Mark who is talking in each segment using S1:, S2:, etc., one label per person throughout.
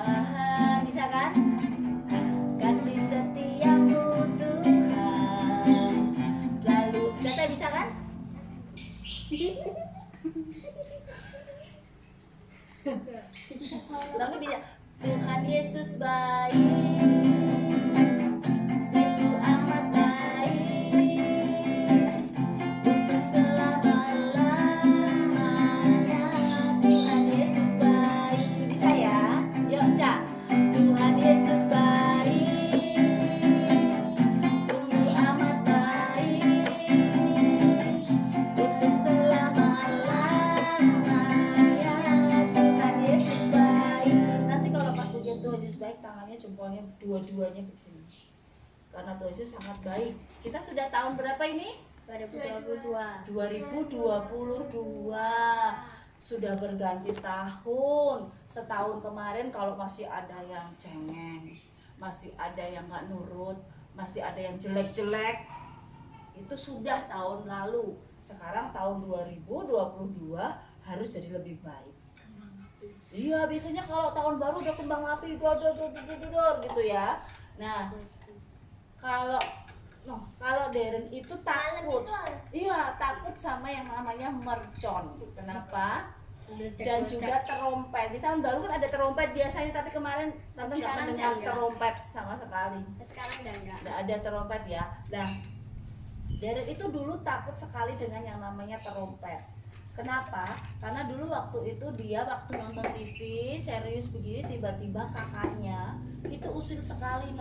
S1: Tuhan. Bisa kan? Kasih setiamu Tuhan selalu. Tete bisa kan? Lalu bisa. Tuhan Yesus baik, sungguh amat baik, untuk selama-lamanya. Tuhan Yesus baik. Bisa ya? Yuk, Cak. Tuhan Yesus baik, sungguh amat baik, untuk selama-lamanya. Tuhan Yesus baik. Nanti kalau pas pujian Tuhan Yesus baik, tangannya jempolnya dua-duanya begini. Karena Tuhan Yesus sangat baik. Kita sudah tahun berapa ini?
S2: 2022.
S1: 2022. Sudah berganti tahun. Setahun kemarin kalau masih ada yang cengeng, masih ada yang nggak nurut, masih ada yang jelek-jelek, itu sudah tahun lalu. Sekarang tahun 2022 harus jadi lebih baik. Iya, biasanya kalau tahun baru udah kembang api, dor gitu ya. Nah, kalau Darren itu takut. Iya, takut sama yang namanya mercon. Kenapa? Dan juga terompet. Di tahun baru kan ada terompet biasanya, tapi kemarin Tante nggak mendengar terompet sama sekali.
S2: Sekarang udah enggak.
S1: Nggak ada terompet ya. Nah, Darren itu dulu takut sekali dengan yang namanya terompet. Kenapa? Karena dulu waktu itu dia waktu nonton TV serius begini, tiba-tiba kakaknya itu usil sekali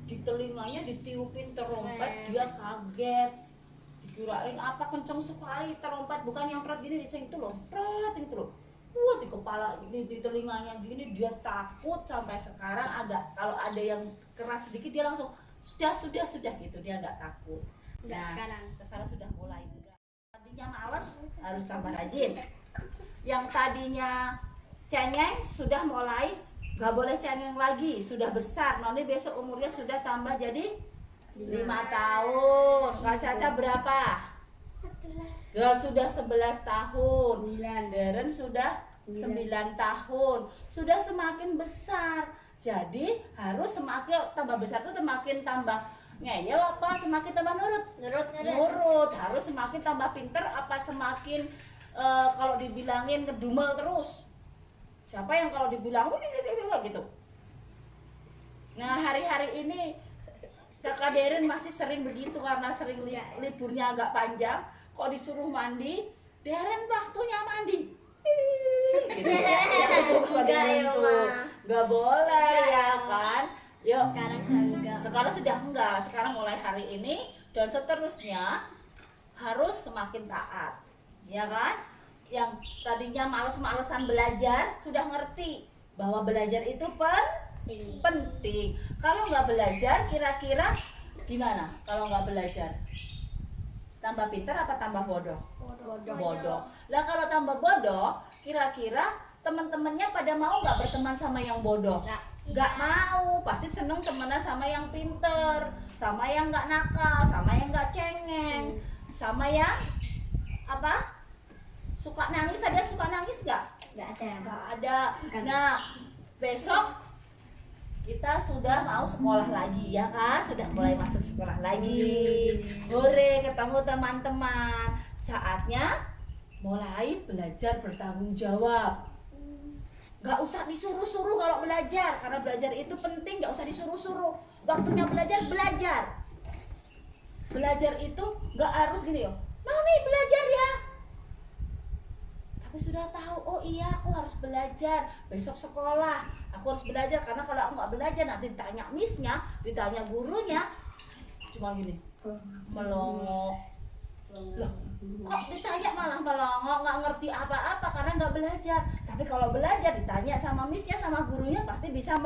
S1: di telinganya ditiupin terompet, dia kaget, dikirain apa kenceng sekali terompet, bukan yang pret gini itu loh, pret itu loh, di kepala ini, di telinganya gini, dia takut sampai sekarang. Kalau ada yang keras sedikit dia langsung sudah gitu, dia nggak takut. Nah, sekarang sudah mulai. Tadinya males harus tambah rajin. Yang tadinya cengeng sudah mulai gak boleh cengeng lagi, sudah besar. Noni besok umurnya sudah tambah jadi 5 tahun. Kak Caca berapa?
S2: 11.
S1: Ya, sudah 11 tahun.
S2: 9.
S1: Darren sudah 9 tahun. Sudah semakin besar. Jadi harus semakin tambah besar tuh semakin tambah ngeyel apa semakin tambah nurut? Nurut. Harus semakin tambah pinter apa semakin kalau dibilangin ngedumel terus? Siapa yang kalau dibilang gitu? Nah, hari-hari ini Kakak Darren masih sering begitu karena sering liburnya agak panjang. Kok disuruh mandi, Darren waktunya mandi. Gitu ya. Gak boleh ya kan? Yuk. Sekarang sudah enggak. Sekarang mulai hari ini dan seterusnya harus semakin taat. Ya kan? Yang tadinya males-malesan belajar sudah ngerti bahwa belajar itu penting. Kalau nggak belajar kira-kira gimana? Kalau nggak belajar tambah pinter apa tambah bodoh? Bodoh. Lah kalau tambah bodoh kira-kira teman-temannya pada mau nggak berteman sama yang bodoh? Nggak mau. Pasti seneng temenan sama yang pinter, sama yang nggak nakal, sama yang nggak cengeng, sama yang apa? Suka nangis. Ada yang suka nangis nggak? Nggak ada. Nah, besok kita sudah mau sekolah lagi ya kan? Sudah mulai masuk sekolah lagi. Hore, ketemu teman-teman. Saatnya mulai belajar bertanggung jawab. Nggak usah disuruh-suruh kalau belajar, karena belajar itu penting. Nggak usah disuruh-suruh. Waktunya belajar. Belajar itu nggak harus gini yo. Mami belajar ya. Tapi sudah tahu, oh iya aku harus belajar, besok sekolah aku harus belajar. Karena kalau aku nggak belajar nanti ditanya missnya, ditanya gurunya, cuma gini melongo. Loh, kok ditanya malah melongo, nggak ngerti apa-apa karena nggak belajar. Tapi kalau belajar ditanya sama missnya, sama gurunya, pasti bisa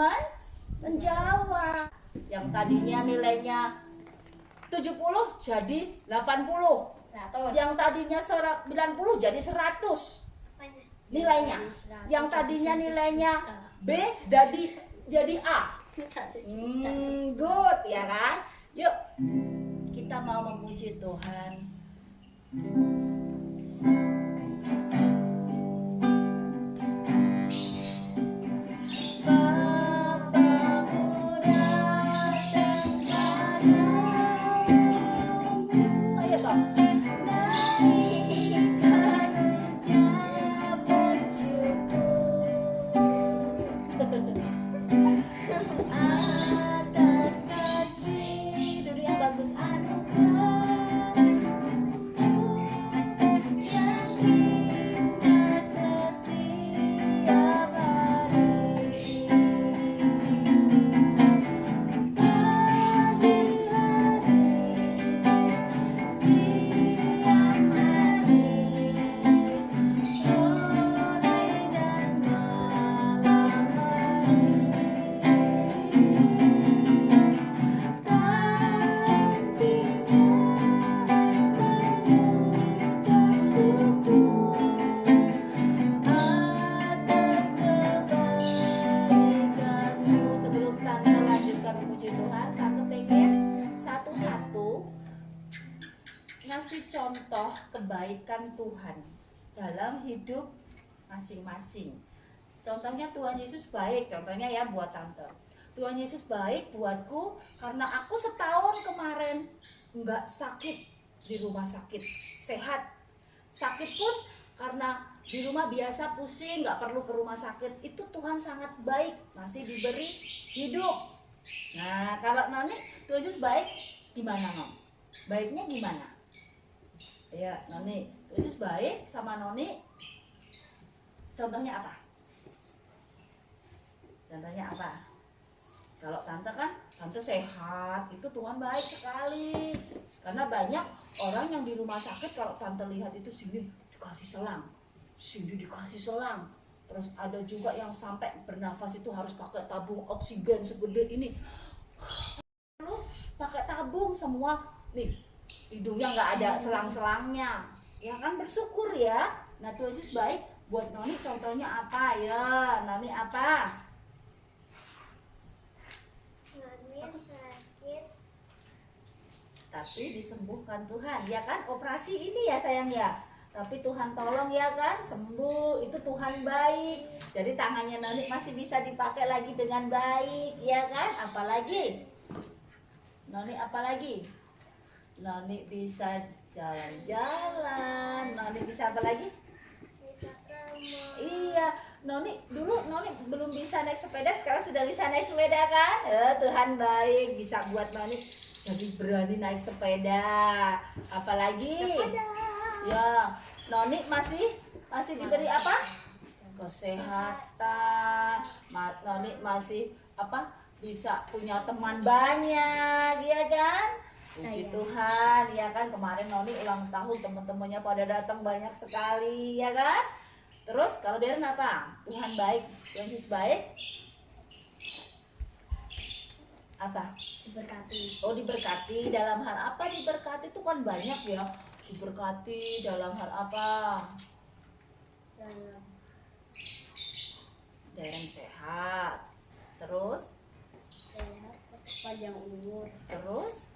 S1: menjawab. Yang tadinya nilainya 70 jadi 80, yang tadinya 90 jadi 100 nilainya. Yang tadinya nilainya B jadi A. Good ya kan? Yuk kita mau memuji Tuhan. Bye. atas kasih dulu yang bagus anugerah yang indah setiap hari. Pagi hari, siang hari, sore dan malam hari. Mengucap syukur atas kebaikan-Mu. Sebelum Tante lanjutkan memuji Tuhan, Tante pengen satu-satu ngasih contoh kebaikan Tuhan dalam hidup masing-masing. Contohnya Tuhan Yesus baik, contohnya ya buat Tante. Tuhan Yesus baik buatku karena aku setahun kemarin nggak sakit di rumah sakit, sehat. Sakit pun karena di rumah biasa pusing, nggak perlu ke rumah sakit. Itu Tuhan sangat baik, masih diberi hidup. Nah, kalau Noni, Tuhan Yesus baik gimana, Non? Baiknya gimana? Ya, Noni, Tuhan Yesus baik sama Noni. Contohnya apa? Contohnya apa? Kalau Tante kan, Tante sehat, itu Tuhan baik sekali. Karena banyak orang yang di rumah sakit kalau Tante lihat itu sini dikasih selang, sini dikasih selang. Terus ada juga yang sampai bernafas itu harus pakai tabung oksigen segede ini. Lalu pakai tabung semua, nih hidungnya nggak ada selang-selangnya. Ya kan bersyukur ya. Nah Tuhan Yesus baik buat Noni, contohnya apa ya? Noni apa? Tapi disembuhkan Tuhan, ya kan? Operasi ini ya sayang ya. Tapi Tuhan tolong ya kan, sembuh, itu Tuhan baik. Jadi tangannya Noni masih bisa dipakai lagi dengan baik, ya kan? Apalagi? Noni apalagi? Noni bisa jalan-jalan. Noni bisa apa lagi? Iya, Noni dulu Noni belum bisa naik sepeda, sekarang sudah bisa naik sepeda kan? Tuhan baik, bisa buat Noni jadi berani naik sepeda. Apalagi? Ya, Noni masih diberi apa? Kesehatan. Noni masih apa? Bisa punya teman banyak, ya kan? Puji Tuhan, ya kan? Kemarin Noni ulang tahun, teman-temannya pada datang banyak sekali, ya kan? Terus kalau Darren apa? Tuhan baik, Tuhan Yesus baik. Apa?
S2: Diberkati.
S1: Oh diberkati, dalam hal apa diberkati? Itu kan banyak ya. Diberkati dalam hal apa?
S2: Dalam
S1: Darren sehat. Terus?
S2: sehat, panjang umur,
S1: Terus?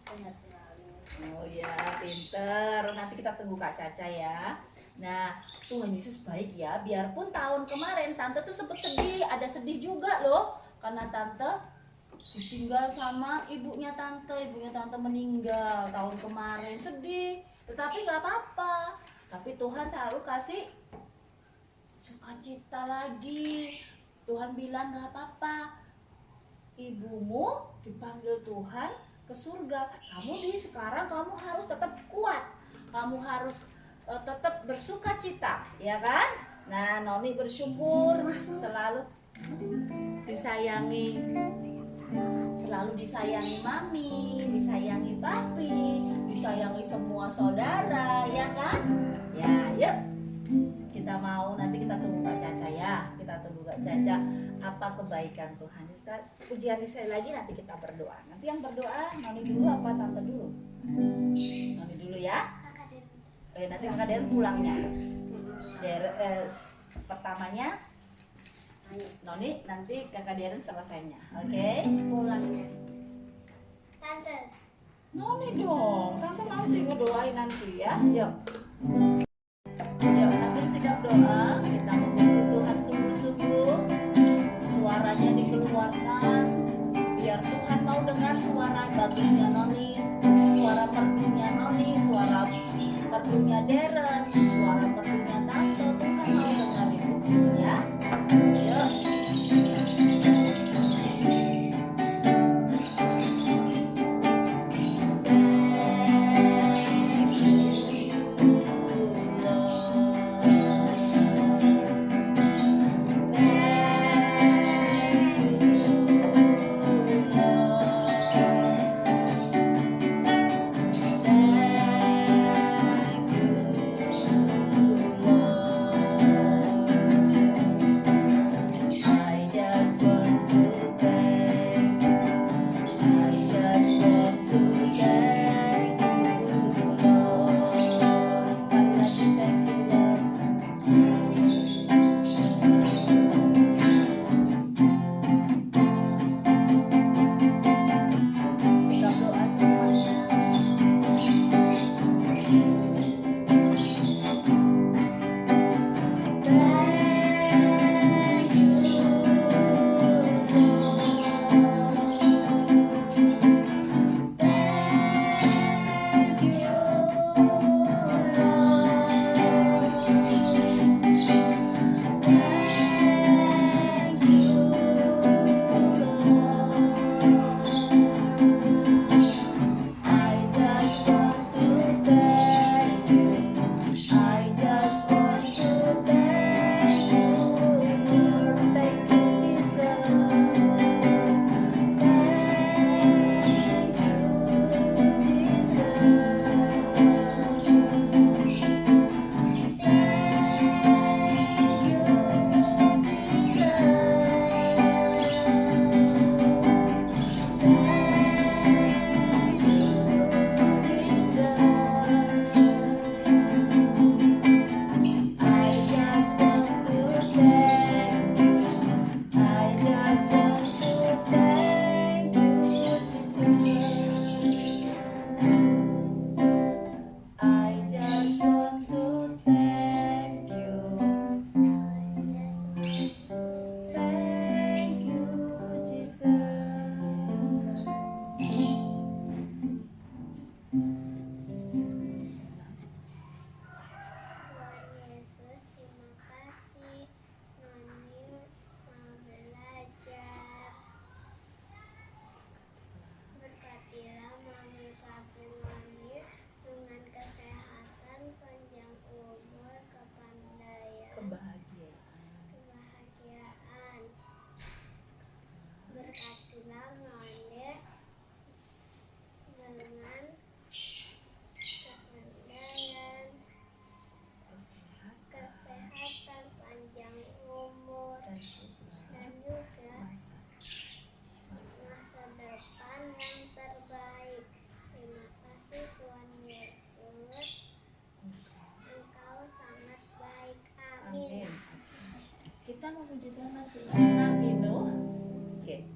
S2: sehat selalu.
S1: Oh ya, pinter. Nanti kita tunggu Kak Caca ya. Nah, Tuhan Yesus baik ya. Biarpun tahun kemarin Tante tuh sempet sedih, ada sedih juga loh. Karena Tante ditinggal sama ibunya Tante meninggal tahun kemarin, sedih. Tetapi nggak apa-apa. Tapi Tuhan selalu kasih sukacita lagi. Tuhan bilang nggak apa-apa. Ibumu dipanggil Tuhan ke surga. Sekarang kamu harus tetap kuat. Kamu harus tetap bersukacita, ya kan? Nah, Noni bersyukur selalu disayangi mami, disayangi papi, disayangi semua saudara, ya kan? Ya, yuk. Kita mau nanti kita tunggu Kak Caca ya. Kita tunggu Kak Caca apa kebaikan Tuhan. Ujian saya lagi nanti kita berdoa. Nanti yang berdoa Noni dulu apa Tante dulu? Noni dulu ya. Nanti Kakak Darren pulangnya. Pertamanya Noni, nanti Kakak Darren selesainya. Oke?
S2: Pulangnya. Tante.
S1: Noni dong. Tante nanti ngedoain nanti ya. Yuk. Yuk, sambil sikap doa, kita memuji Tuhan sungguh-sungguh. Suaranya dikeluarkan. Biar Tuhan mau dengar suara bagusnya Noni, suara merdunya Noni, suara merdunya Darren, suara merdunya Tante. Tuhan mau dengar itu, ya. Yuk. Kita mewujudkan masih enak gitu. Oke.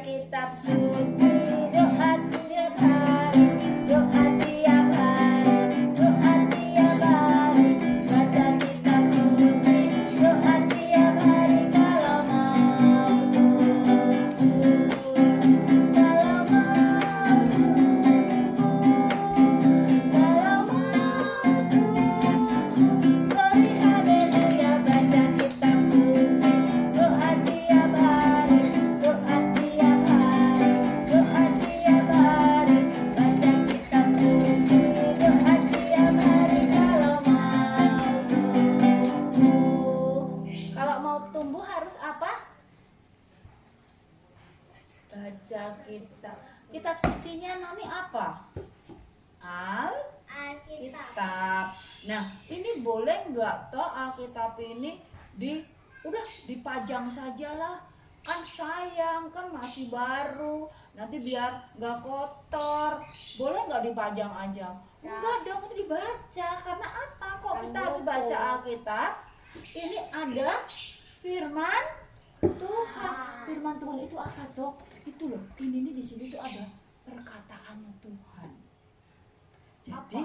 S1: Kitab suci, doa tiap hari, doa tiap hari, doa tiap hari. Baca kitab suci, doa tiap hari. Kalau mau tumbuh, kalau mau tumbuh, kalau mau tumbuh, beri haleluya. Baca kitab suci, doa tiap hari, doa tiap hari, doa tiap hari. Baca kitab suci, doa tiap hari. Kalau mau tumbuh harus apa? Baca kitab sucinya Mami apa? Alkitab. Nah, ini boleh nggak toh Alkitab ini udah dipajang sajalah? Kan sayang, kan masih baru. nanti biar nggak kotor. Boleh nggak dipajang aja? Enggak dong, itu dibaca. Karena apa? Kok kita harus baca Alkitab? Ini ada firman Tuhan. Firman Tuhan itu apa dok? Itu loh, ini di sini tuh ada perkataannya Tuhan. Jadi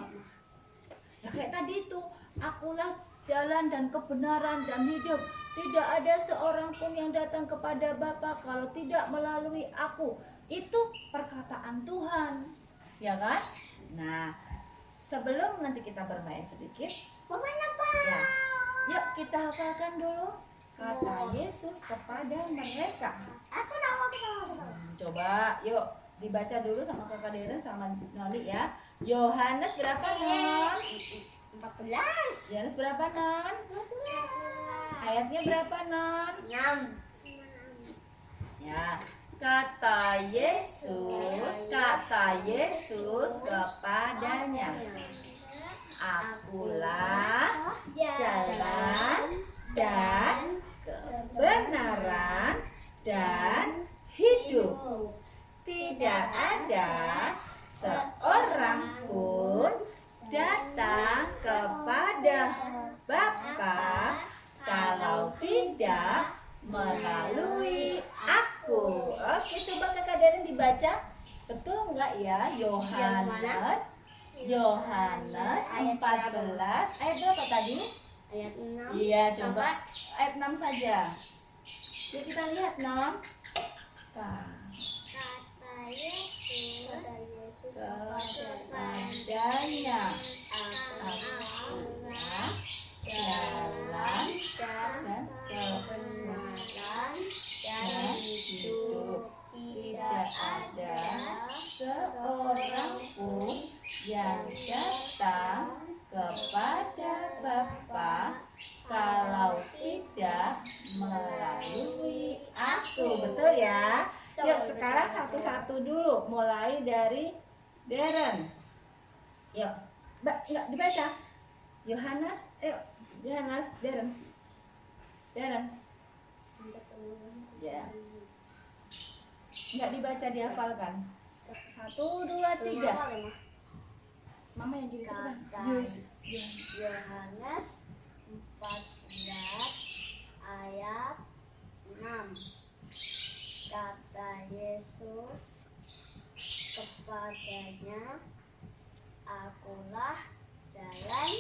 S1: ya kayak tadi itu, akulah jalan dan kebenaran dan hidup. Tidak ada seorang pun yang datang kepada Bapa kalau tidak melalui aku. Itu perkataan Tuhan, ya kan? Nah, sebelum nanti kita bermain sedikit, ya, yuk kita hafalkan dulu kata Yesus kepada mereka. Coba, yuk dibaca dulu sama Kakak Deren sama Noli ya. Yohanes berapa non?
S2: 14.
S1: Yohanes berapa non? Ayatnya berapa non?
S2: 6.
S1: Ya, kata Yesus kepadanya, akulah jalan dan kebenaran dan hidup. Tidak ada seorang pun datang kepada Bapa kalau tidak melalui aku. Oke, coba Kakak Deren dibaca. Betul enggak ya? Yohanes 14 ayat berapa tadi?
S2: Ayat 6.
S1: Iya, coba ayat 6 saja. Yuk kita lihat 6.
S2: Kata Yesus
S1: Kepadanya, akulah jalan dan kebenaran dan hidup. Tidak ada seorang pun yang datang kepada Bapa kalau tidak melalui aku. Betul ya? Yuk sekarang satu-satu dulu, mulai dari Deren. Yuk, nggak dibaca. Yohanes, Deren. Ya. Nggak dibaca, dihafalkan. 1, 2, 3. Mama yang jadi cepetan.
S2: Yohanes 14 ayat 6. Kata Yesus kepadanya, akulah jalan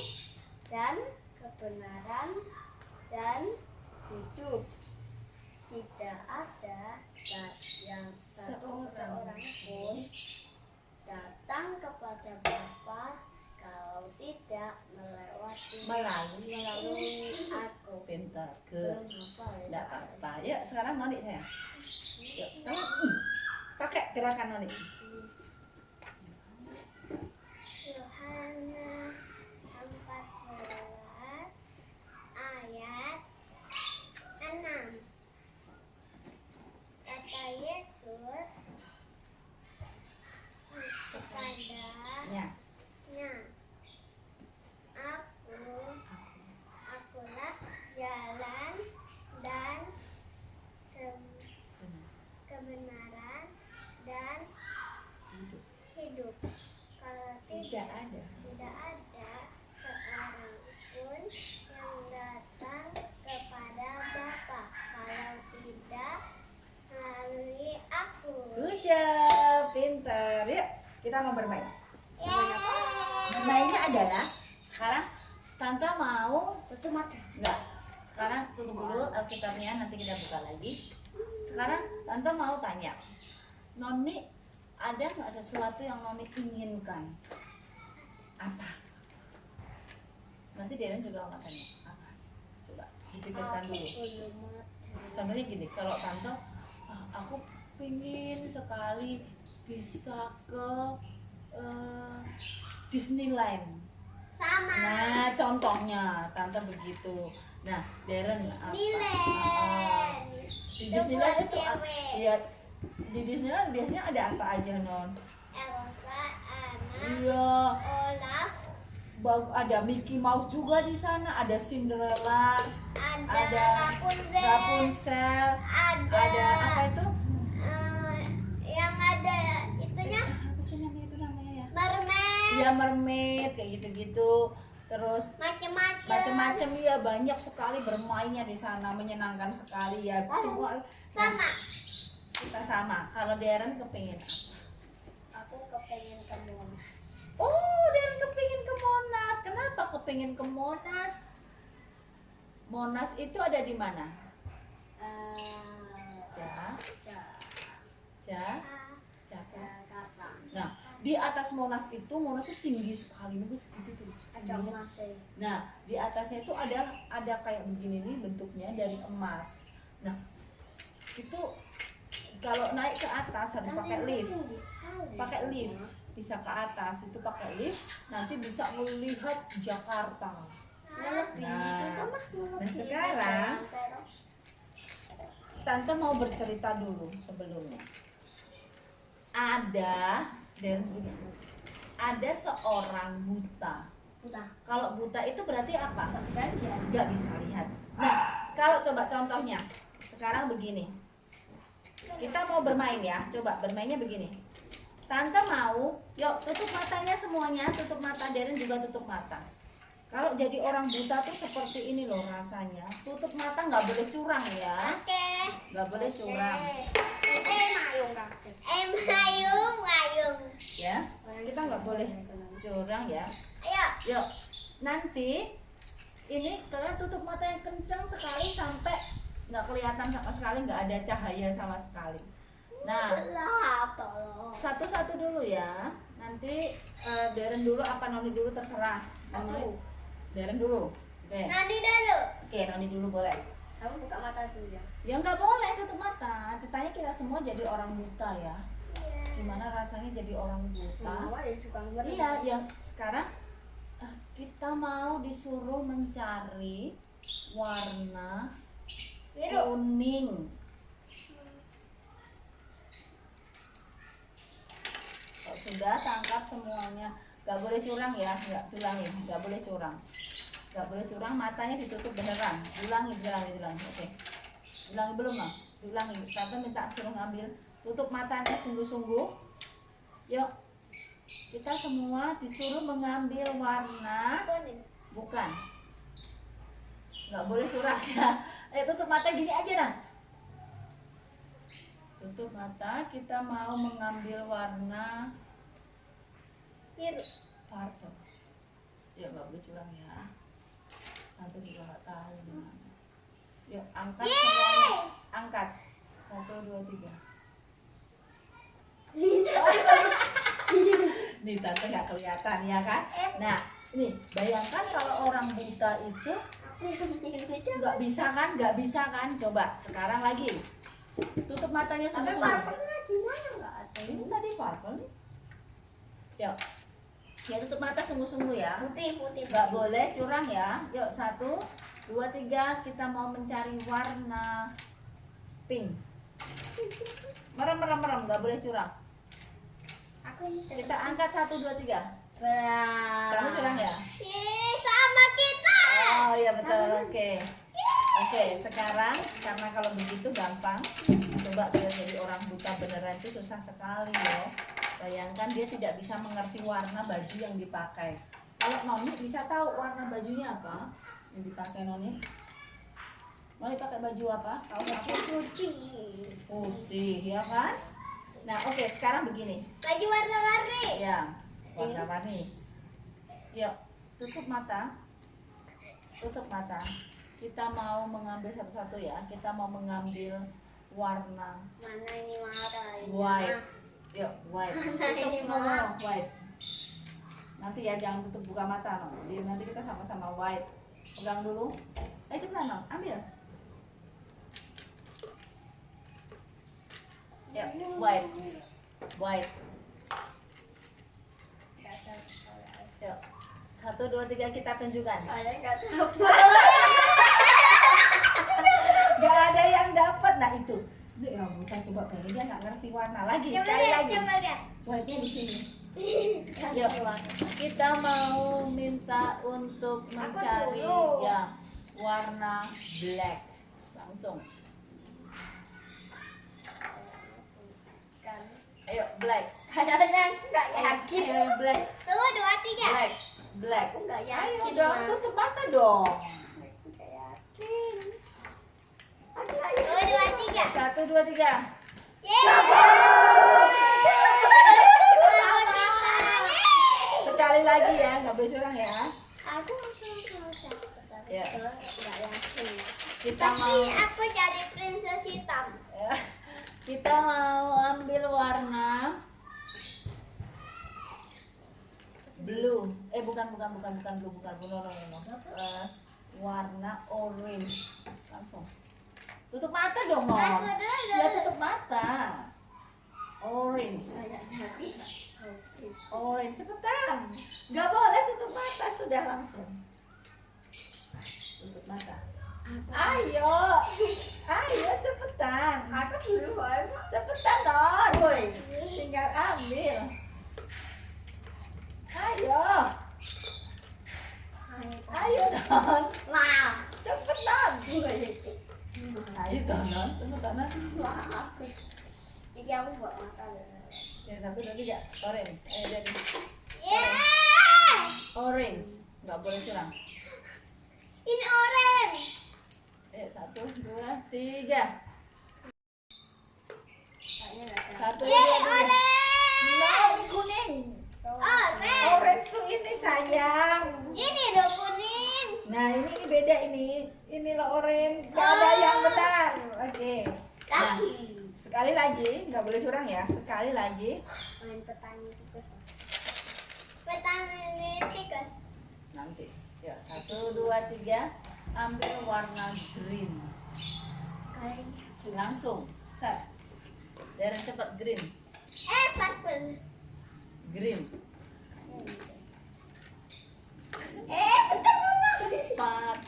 S2: dan kebenaran dan hidup. Tidak ada yang seorang pun datang kepada Bapa kalau tidak melalui aku.
S1: Pintar.
S2: Belum hafal ya.
S1: Enggak apa-apa. Ya, sekarang Noni saya. Yuk, pakai gerakan Noni.
S2: Yohanes 14 ayat 6. Kata Yesus kepadanya, akulah jalan dan kebenaran dan hidup. Kalau tidak ada seorang pun yang datang kepada Bapa kalau tidak melalui aku.
S1: Good job, pintar. Yuk, kita mau bermain. Bermainnya adalah sekarang Tante mau
S2: Tutup mata.
S1: enggak. Sekarang tutup dulu Alkitabnya, nanti kita buka lagi. Sekarang Tante mau tanya, Noni, ada nggak sesuatu yang Noni inginkan? Apa? Nanti Deren juga akan tanya. Apa? Coba dipikirkan dulu. Contohnya gini, kalau Tante, aku pingin sekali bisa ke Disneyland.
S2: Sama.
S1: Nah, contohnya Tante begitu. Nah, Deren apa?
S2: Disneyland.
S1: Di Disneyland itu ya, di Disneyland biasanya ada apa aja non?
S2: Elsa, Anna,
S1: Iya,
S2: Olaf,
S1: ada Mickey Mouse juga di sana, ada Cinderella,
S2: ada Rapunzel,
S1: Rapunzel, ada apa itu?
S2: yang ada
S1: dia mermaid kayak gitu-gitu. Terus macam-macam ya, banyak sekali bermainnya di sana, menyenangkan sekali ya semua.
S2: Sama.
S1: Kita sama. Kalau Darren kepingin apa?
S2: Aku kepengen ke Monas.
S1: Oh, Darren kepingin ke Monas. Kenapa kepingin ke Monas? Monas itu ada di mana?
S2: Jakarta.
S1: Nah, di atas Monas itu tinggi sekali, bagus gitu tuh.
S2: Ada emasnya.
S1: Nah, di atasnya itu ada kayak begini nih bentuknya dari emas. Nah, itu kalau naik ke atas harus pakai lift. Pakai lift bisa ke atas, itu pakai lift nanti bisa melihat Jakarta. Nah, sekarang Tante mau bercerita dulu sebelumnya. Ada seorang buta. Kalau buta itu berarti apa? Nggak bisa lihat. Nah, kalau coba contohnya, sekarang begini. Kita mau bermain ya, coba bermainnya begini. Tante mau, yuk tutup matanya semuanya, tutup mata, Darren juga tutup mata. Kalau jadi orang buta tuh seperti ini loh rasanya. Tutup mata, nggak boleh curang ya.
S2: Oke.
S1: Nggak boleh curang.
S2: Mayung.
S1: Ya, kita nggak boleh curang ya.
S2: Ayo.
S1: Yuk, nanti ini kalian tutup mata yang kencang sekali sampai nggak kelihatan sama sekali, nggak ada cahaya sama sekali. Nah, satu-satu dulu ya. Nanti Darren dulu apa Noni dulu terserah. Darren dulu. Oke.
S2: Nani dulu.
S1: Oke, Noni dulu boleh.
S2: Kamu buka mata dulu ya.
S1: Ya nggak boleh tutup mata. Ceritanya kita semua jadi orang buta ya. Gimana rasanya jadi orang buta? Iya, yang sekarang kita mau disuruh mencari warna kuning. Kalau sudah tangkap semuanya, nggak boleh curang ya, nggak boleh curang, matanya ditutup beneran. Ulangi. Oke, ulangi belum mah? Ulangi. Tante minta suruh ngambil, tutup matanya sungguh-sungguh. Yuk, kita semua disuruh mengambil warna. Bukan, nggak boleh curang ya. Tutup mata gini aja Dan. Tutup mata, kita mau mengambil warna
S2: Biru.
S1: purple. Ya nggak boleh curang ya. Nanti juga nggak tahu gimana. Yuk angkat semuanya. Angkat. 1, 2, 3. Nih Tante nggak kelihatan ya kan? Nah, nih bayangkan kalau orang buta itu nggak bisa kan? Coba sekarang lagi. Tutup matanya sungguh-sungguh. Ini tadi purple nih. Yuk. Ya tutup mata sungguh-sungguh ya.
S2: Putih.
S1: Nggak boleh curang ya. Yuk 1, 2, 3. Kita mau mencari warna pink. Merem. Nggak boleh curang. Kita angkat 1, 2, 3. Kamu curang ya?
S2: Sama kita.
S1: Oh iya betul. Oke, sekarang karena kalau begitu gampang. Coba biar jadi orang buta beneran itu susah sekali loh. Bayangkan dia tidak bisa mengerti warna baju yang dipakai. Kalau Noni bisa tahu warna bajunya apa yang dipakai Noni? Noni pakai baju apa? Tahu apa? Putih ya kan? Nah oke, sekarang begini.
S2: Baju warna-warni.
S1: Ya, warna-warni. Yuk, tutup mata. Kita mau mengambil satu-satu ya. Kita mau mengambil warna
S2: Mana ini warna?
S1: white. Yuk, white.
S2: Ini
S1: No, white. Nanti ya jangan tutup buka mata, no. Jadi nanti kita sama-sama white. Pegang dulu. Cepetan, no. Ambil. Yuk, white. Yuk. 1, 2, 3 kita tunjukkan. Gak ada yang dapat. Nah itu. Ya buta coba baru dia nggak ngerti warna lagi. Sekali lagi. White-nya di sini. Yuk, kita mau minta untuk mencari ya warna black. Langsung. Ayo black.
S2: Kayaknya aku nggak yakin.
S1: Ayo, black.
S2: Tuh, 2, 3.
S1: Black. Black.
S2: Aku nggak
S1: Ayo
S2: yakin.
S1: dong,
S2: Ma.
S1: tutup mata dong.
S2: Aku nggak yakin. Aku nggak yakin. Tuh, 2, 3.
S1: 1, 2, 3. Sekali lagi ya, nggak boleh curang ya.
S2: Aku mau
S1: Ya.
S2: nggak yakin.
S1: Kita
S2: Tapi
S1: mau
S2: aku jadi princess hitam.
S1: kita mau ambil warna blue. Bukan blue, no. Warna orange. Langsung. Tutup mata dong,
S2: Aku
S1: Nom.
S2: dulu.
S1: Ya, tutup mata. Orange. Orange, cepetan. Nggak boleh tutup mata, sudah langsung. Tutup mata. Ayo cepetan.
S2: Aku dulu emang.
S1: Cepetan, Don.
S2: Woi.
S1: Tinggal ambil. Ayo, Don.
S2: Lah.
S1: Cepetan.
S2: Woi.
S1: Ayo, Don. Cepetan.
S2: Lah. Jadi aku buat makan.
S1: Ya, 1, 2, 3. Orange. Ayo, jadi.
S2: Yeay.
S1: Orange. Nggak boleh curang.
S2: Ini orange.
S1: 1, 2, 3. 1, 2, 3.
S2: Yeay, orange.
S1: Nah, ini kuning.
S2: Orange.
S1: Orange tuh ini, sayang.
S2: Ini dong kuning.
S1: Nah, ini beda ini. Ini loh orange. Gak ada yang benar. Oke. Nah,
S2: Tapi.
S1: sekali lagi, nggak boleh curang ya. Sekali lagi.
S2: Main petani tikus. Petani tikus.
S1: Nanti. Ya, 1, 2, 3. Ambil warna green.
S2: Kayaknya.
S1: Langsung. Set. Biar yang cepat green.
S2: Purple.
S1: Green.
S2: Bentar mama.
S1: Cepat.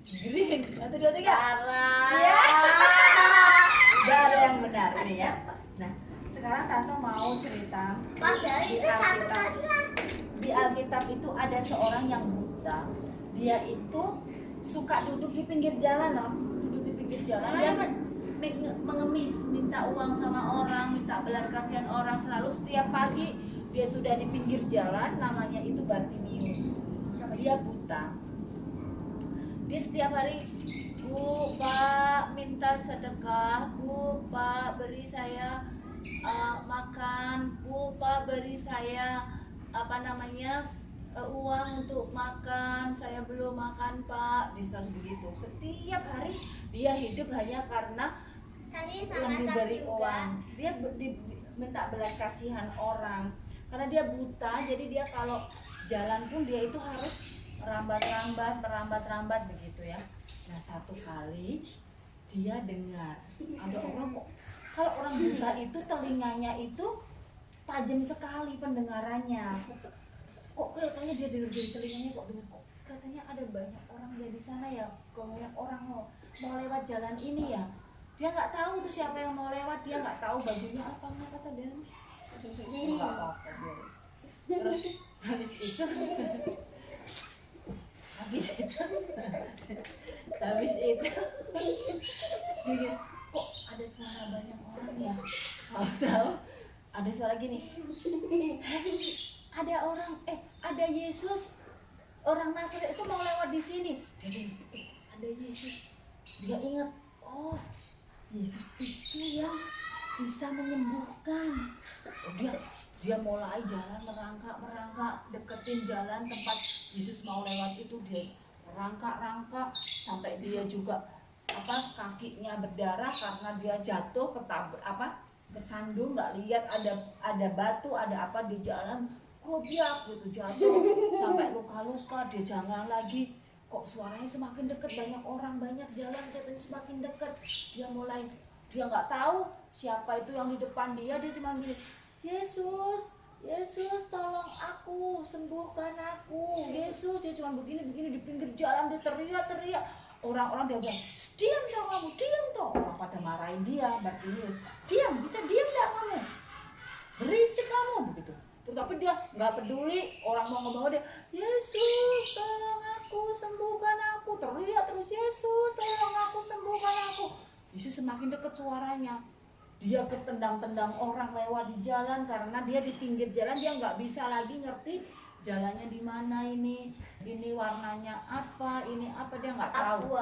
S1: Green. 1, 2, 3.
S2: Parah.
S1: Ya. Gak ada yang benar ini ya. Nah, sekarang Tante mau cerita.
S2: Padahal itu satu kali lagi.
S1: Di Alkitab itu ada seorang yang buta. Dia itu suka duduk di pinggir jalan loh. Duduk di pinggir jalan. Dia mengemis, minta uang sama orang, minta belas kasihan orang. Selalu setiap pagi dia sudah di pinggir jalan. Namanya itu Bartimius. Dia buta. Dia setiap hari, Bu, Pak, minta sedekah. Bu, Pak, beri saya makan. Bu, Pak, beri saya uang untuk makan. Saya belum makan, Pak. Bisa begitu. Setiap hari dia hidup hanya karena
S2: Tadi
S1: yang
S2: sama
S1: diberi
S2: juga.
S1: uang. Dia minta belas kasihan orang. Karena dia buta, jadi dia kalau jalan pun dia itu harus merambat-rambat begitu ya. Nah, satu kali dia dengar ada orang kok, kalau orang buta itu telinganya itu tajam sekali pendengarannya. Kok kelihatannya dia dengar dari telinganya kok kelihatannya ada banyak orang dia di sana ya, banyak orang mau lewat jalan ini ya. Dia nggak tahu tuh siapa yang mau lewat, dia nggak tahu bajunya apa, kata dia. Nggak apa-apa dia. Terus habis itu dia kok ada suara banyak orang ya. Tahu ada suara gini, ada Yesus, orang Nazaret itu mau lewat di sini. Jadi ada Yesus. Dia ingat, oh Yesus itu yang bisa menyembuhkan. Oh, dia mulai jalan merangkak deketin jalan tempat Yesus mau lewat itu. Dia merangkak sampai dia juga kakinya berdarah karena dia jatuh kesandung, nggak lihat ada batu ada apa di jalan, krobiak gitu, jatuh sampai luka-luka. Dia jalan lagi, kok suaranya semakin dekat, banyak orang, banyak jalan, katanya semakin dekat. Dia nggak tahu siapa itu yang di depan dia cuma gini, Yesus tolong aku, sembuhkan aku, Yesus. Dia cuma begini di pinggir jalan, dia teriak. Orang-orang dia bilang, diam toh kamu, diam toh. Orang pada marahin dia, Bartimius, diam, bisa diam gak kamu, berisik kamu begitu. Tapi dia nggak peduli orang mau ngomong, dia, Yesus tolong aku, sembuhkan aku, teriak terus, Yesus tolong aku, sembuhkan aku. Yesus semakin dekat suaranya. dia ketendang-tendang orang lewat di jalan karena dia di pinggir jalan, dia nggak bisa lagi ngerti jalannya di mana, ini warnanya apa, ini apa, dia nggak tahu.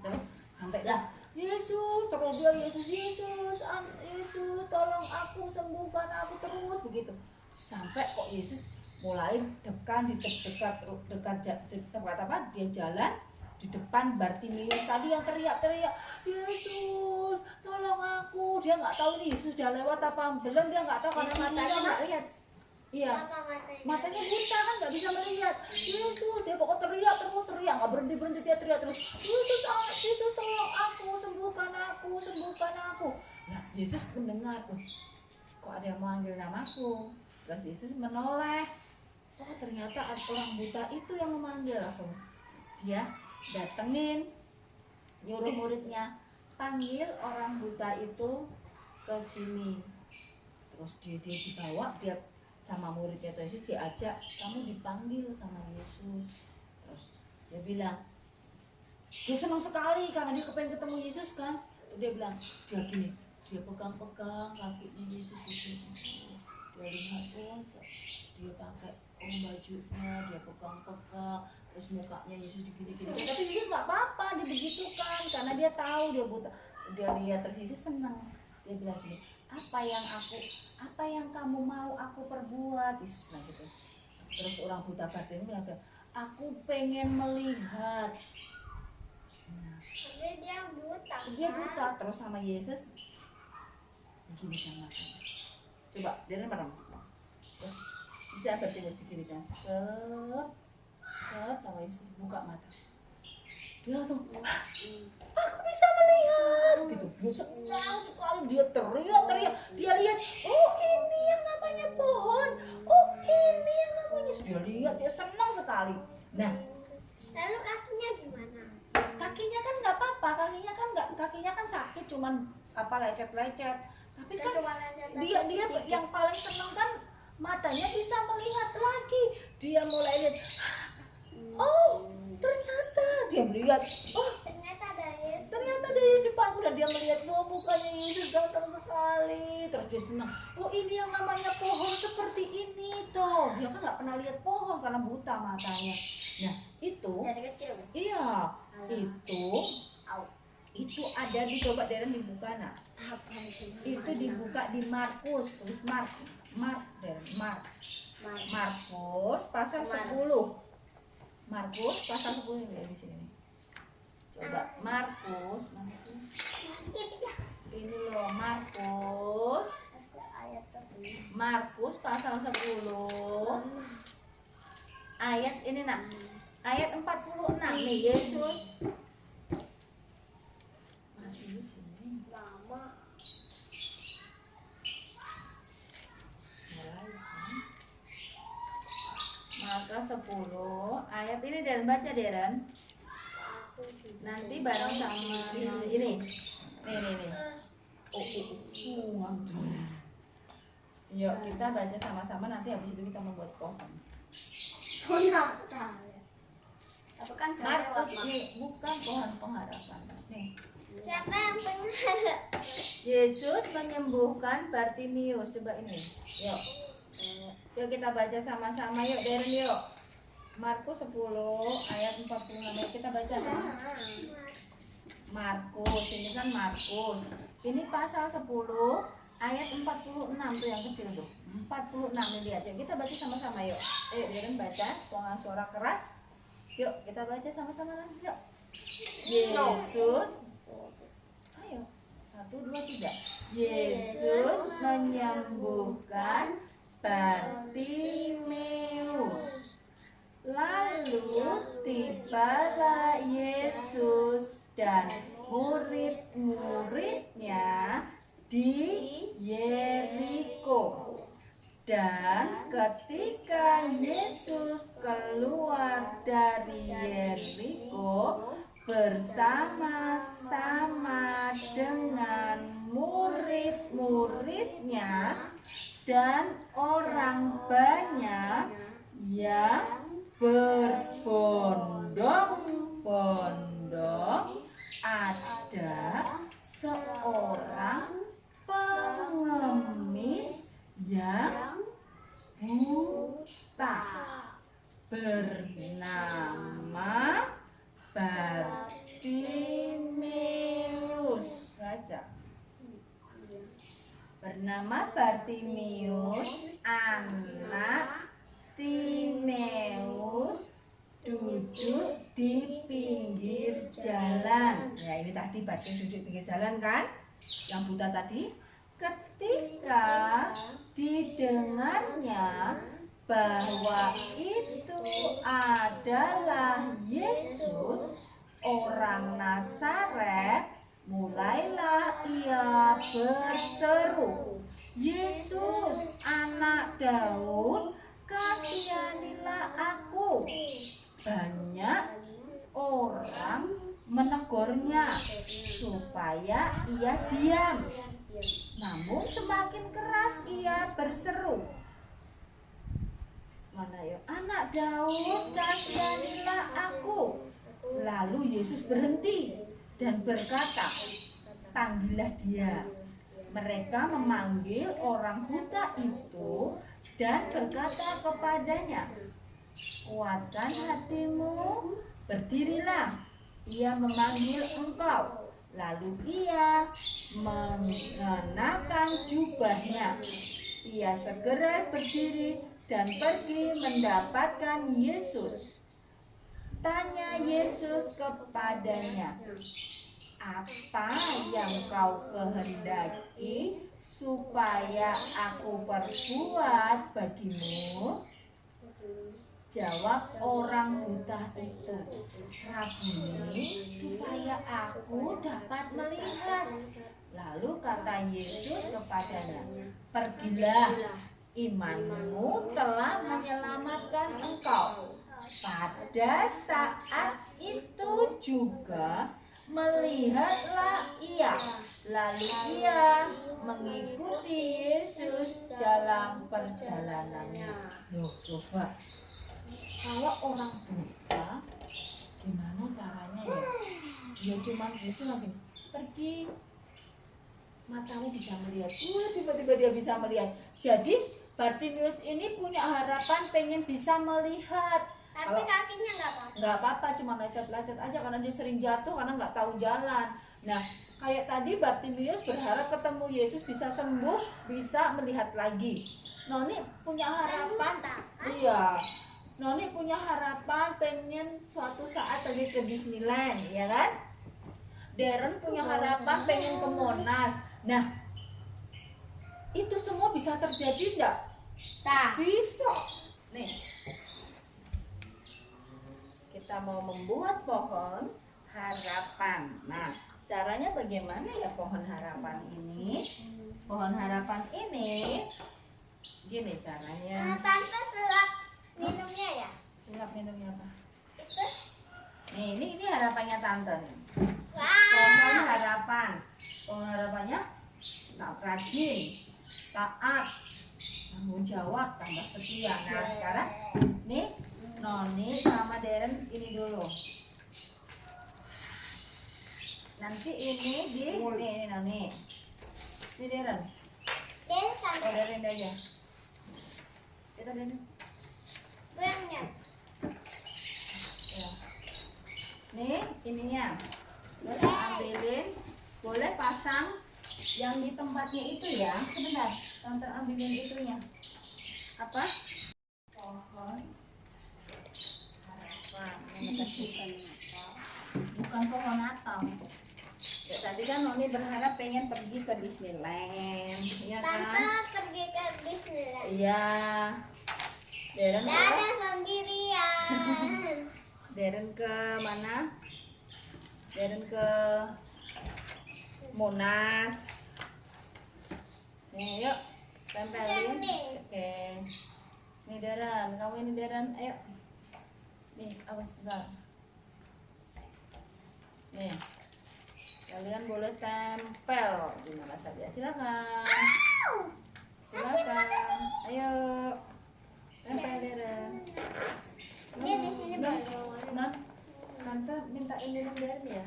S1: Terus sampai lah Yesus, terus dia Yesus tolong aku, sembuhkan aku, terus begitu sampai kok Yesus mulai dekat tempat apa dia jalan di depan Bartimius tadi yang teriak-teriak, Yesus tolong aku. Dia nggak tahu nih Yesus udah lewat apa belum, dia nggak tahu karena matanya nggak lihat. Iya, matanya buta kan nggak bisa melihat. Yesus, dia pokok teriak terus, nggak berhenti dia teriak terus, Yesus tolong aku, sembuhkan aku. Nah Yesus mendengar, kok ada yang manggil namaku. Terus Yesus menoleh, oh ternyata orang buta itu yang memanggil. Langsung dia datengin, nyuruh muridnya, panggil orang buta itu ke sini. Terus dia dibawa, dia sama muridnya itu Yesus diajak, kamu dipanggil sama Yesus. Terus dia bilang, dia senang sekali karena dia kepengen ketemu Yesus kan. Dia bilang, dia gini, dia pegang-pegang kakinya Yesus gitu. Dia lihat, oh dia pakai bajunya, dia pegang-pegang, terus mukanya Yesus digini-gini. Tapi Yesus nggak apa-apa, dia begitukan karena dia tahu dia buta. Dia lihat terus Yesus senang. Dia bilang gini, apa yang kamu mau aku perbuat? Yesus bilang gitu. Terus orang buta Bartimeus bilang, aku pengen melihat. Nah, dia buta terus sama Yesus begini sama kamu. Coba dia merem. Terus dia Bartimeus digini kan, set sama Yesus buka mata. Dia langsung, aku bisa melihat gitu. Dia senang sekali, dia teriak. Dia lihat, oh ini yang namanya pohon, oh ini yang namanya. Dia lihat, dia senang sekali. Nah,
S2: lalu kakinya gimana?
S1: Kakinya kan nggak apa-apa, kakinya kan sakit, cuman apa lecet. Tapi kan dia yang paling senang kan matanya bisa melihat lagi. Dia mulai lihat, oh ternyata dia melihat, oh
S2: Ternyata ada Yesus.
S1: ternyata dari depanku, dan dia melihat, oh mukanya Yesus ganteng sekali. Terus dia senang, oh ini yang namanya pohon seperti ini toh. Dia kan nggak pernah lihat pohon karena buta matanya. Nah itu,
S2: Dari kecil.
S1: iya itu ada di, coba Deren dibuka nak. Itu dibuka di Markus, tulis Markus pasal 10. Markus pasal 10 ini di sini nih. Coba Markus mana sih? Ini loh Markus pasal 10 ayat ini nak. Ayat 46 nih Yesus. Maka 10 ayat ini Deren baca Deren. Nanti bareng sama ini. Nih. Yuk kita baca sama-sama, nanti habis itu kita membuat pohon. Markus nih, bukan pohon pengharapan. Nih.
S2: Siapa yang pengharap?
S1: Yesus menyembuhkan Bartimius. Coba ini. Yuk kita baca sama-sama yuk Deren yuk. Markus 10 ayat 46. Yuk kita baca kan? Markus, ini kan Markus. Ini pasal 10 ayat 46 tuh yang kecil tuh. 46 nih lihat. Yuk kita baca sama-sama yuk. Ayo Deren baca suara keras. Yuk kita baca sama-sama kan? Yuk. Yesus. Ayo. 1 2 3. Yesus menyembuhkan Bartimeus. Lalu tibalah Yesus dan murid-muridnya di Yeriko. Dan ketika Yesus keluar dari Yeriko bersama-sama dengan murid-muridnya dan orang banyak yang berbondong-bondong, ada seorang pengemis yang buta bernama Bartimeus. Baca. Bernama Bartimeus, anak Timeus, duduk di pinggir jalan. Ya, ini tadi Bartimeus duduk di pinggir jalan kan? Yang buta tadi. Ketika didengarnya bahwa itu adalah Yesus, orang Nazaret, mulailah ia berseru, "Yesus, anak Daud, kasihanilah aku." Banyak orang menegurnya supaya ia diam. Namun semakin keras ia berseru, "Mana ya? Anak Daud, kasihanilah aku." Lalu Yesus berhenti dan berkata, "Panggillah dia." Mereka memanggil orang buta itu dan berkata kepadanya, "Kuatkan hatimu, berdirilah, ia memanggil engkau." Lalu ia mengenakan jubahnya. Ia segera berdiri dan pergi mendapatkan Yesus. Tanya Yesus kepadanya, "Apa yang kau kehendaki supaya aku perbuat bagimu?" Jawab orang buta itu, "Rabuni, supaya aku dapat melihat." Lalu kata Yesus kepadanya, "Pergilah, imanmu telah menyelamatkan engkau." Pada saat itu juga melihatlah ia, lalu ia mengikuti Yesus dalam perjalanannya. Loh, coba kalau orang buta gimana caranya ya? Ya cuma Yesus lagi pergi, matamu bisa melihat. Tiba-tiba dia bisa melihat. Jadi Bartimeus ini punya harapan pengen bisa melihat.
S2: Tapi kakinya nggak apa-apa.
S1: Nggak apa-apa, cuma lecet-lecet aja karena dia sering jatuh karena nggak tahu jalan. Nah, kayak tadi Bartimeus berharap ketemu Yesus bisa sembuh, bisa melihat lagi. Noni punya harapan. Iya. Noni punya harapan pengen suatu saat pergi ke Disneyland, ya kan? Darren punya harapan pengen ke Monas. Nah, itu semua bisa terjadi enggak? Bisa. Nih, kita mau membuat pohon harapan. Nah, caranya bagaimana ya pohon harapan ini? Pohon harapan ini gini caranya.
S2: Tante sulap minumnya ya?
S1: Sulap minumnya apa?
S2: Itu.
S1: Nih, ini harapannya tante nih.
S2: Wah.
S1: Pohon harapan. Pohon harapannya rajin, taat, tanggung jawab, tambah setia. Nah, sekarang nih Noni sama Darren ini dulu. Nanti ini ini Noni. Ini Darren. Darren aja. Kita Darren.
S2: Banyak.
S1: Ya. Nih ininya. Boleh ambilin, boleh pasang yang di tempatnya itu ya. Sebentar, tante ambilin itunya. Apa? Pohon harapan. Bukan pohon Natal. Ya, tadi kan Noni berharap pengen pergi ke Disneyland, ya kan?
S2: Tante pergi ke Disneyland.
S1: Iya. Darren
S2: Dadah sendirian.
S1: Darren ke mana? Darren ke Monas. Nih, yuk tempelin. Oke. Nih Darren, kamu ini Darren, ayo. Nih, awas bentar. Nih, kalian boleh tempel di mana saja. Silakan. Silakan. Ayo. Tempel Darren.
S2: Dia di sini baru.
S1: Non, tante minta ini Darren ya.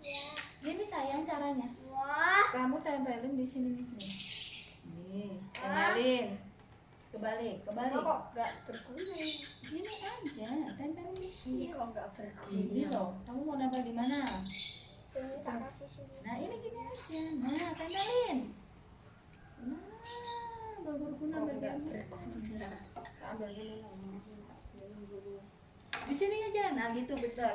S2: Ya.
S1: Ini sayang caranya.
S2: Wah.
S1: Kamu tempelin di sini nih. Nih, tempelin. Kebalik.
S2: Kok nggak berguna ini?
S1: Gini aja, tempelin di sini.
S2: Ini kok nggak berguna?
S1: Ini loh, kamu mau nempel di mana?
S2: Ini tak kasih sini.
S1: Nah, ini gini aja. Nah, tempelin. Nah, gak berguna
S2: Kok
S1: bagi
S2: nggak
S1: kamu.
S2: berguna? Ambil ini
S1: Di sini aja. Nah, gitu betul.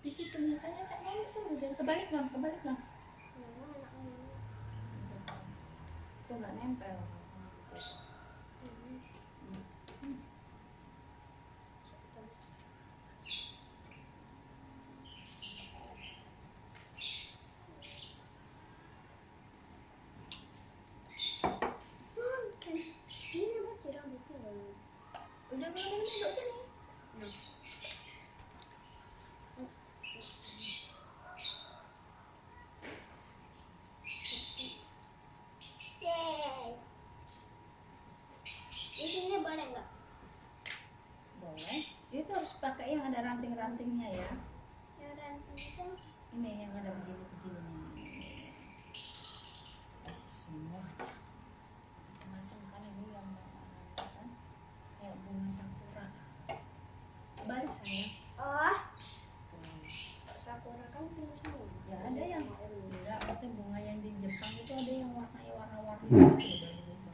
S1: Di situ misalnya kayak mau tuh, udah kebalik lah. Tuh nggak nempel.
S2: Ini apa sih rambutnya?
S1: Udah mulai nempel sini.
S2: Yeay. Di sini boleh nggak?
S1: Boleh. Itu harus pakai yang ada ranting-rantingnya ya.
S2: Yang ranting itu
S1: Ini yang ada begini-begini. Kasih semua. Macam-macam kan ini yang kan kayak bunga sakura. Balik saya.
S2: oh sakura kan punya semua.
S1: Ya ada yang enggak, maksudnya bunga yang di Jepang itu ada yang warnanya warna-warni gitu.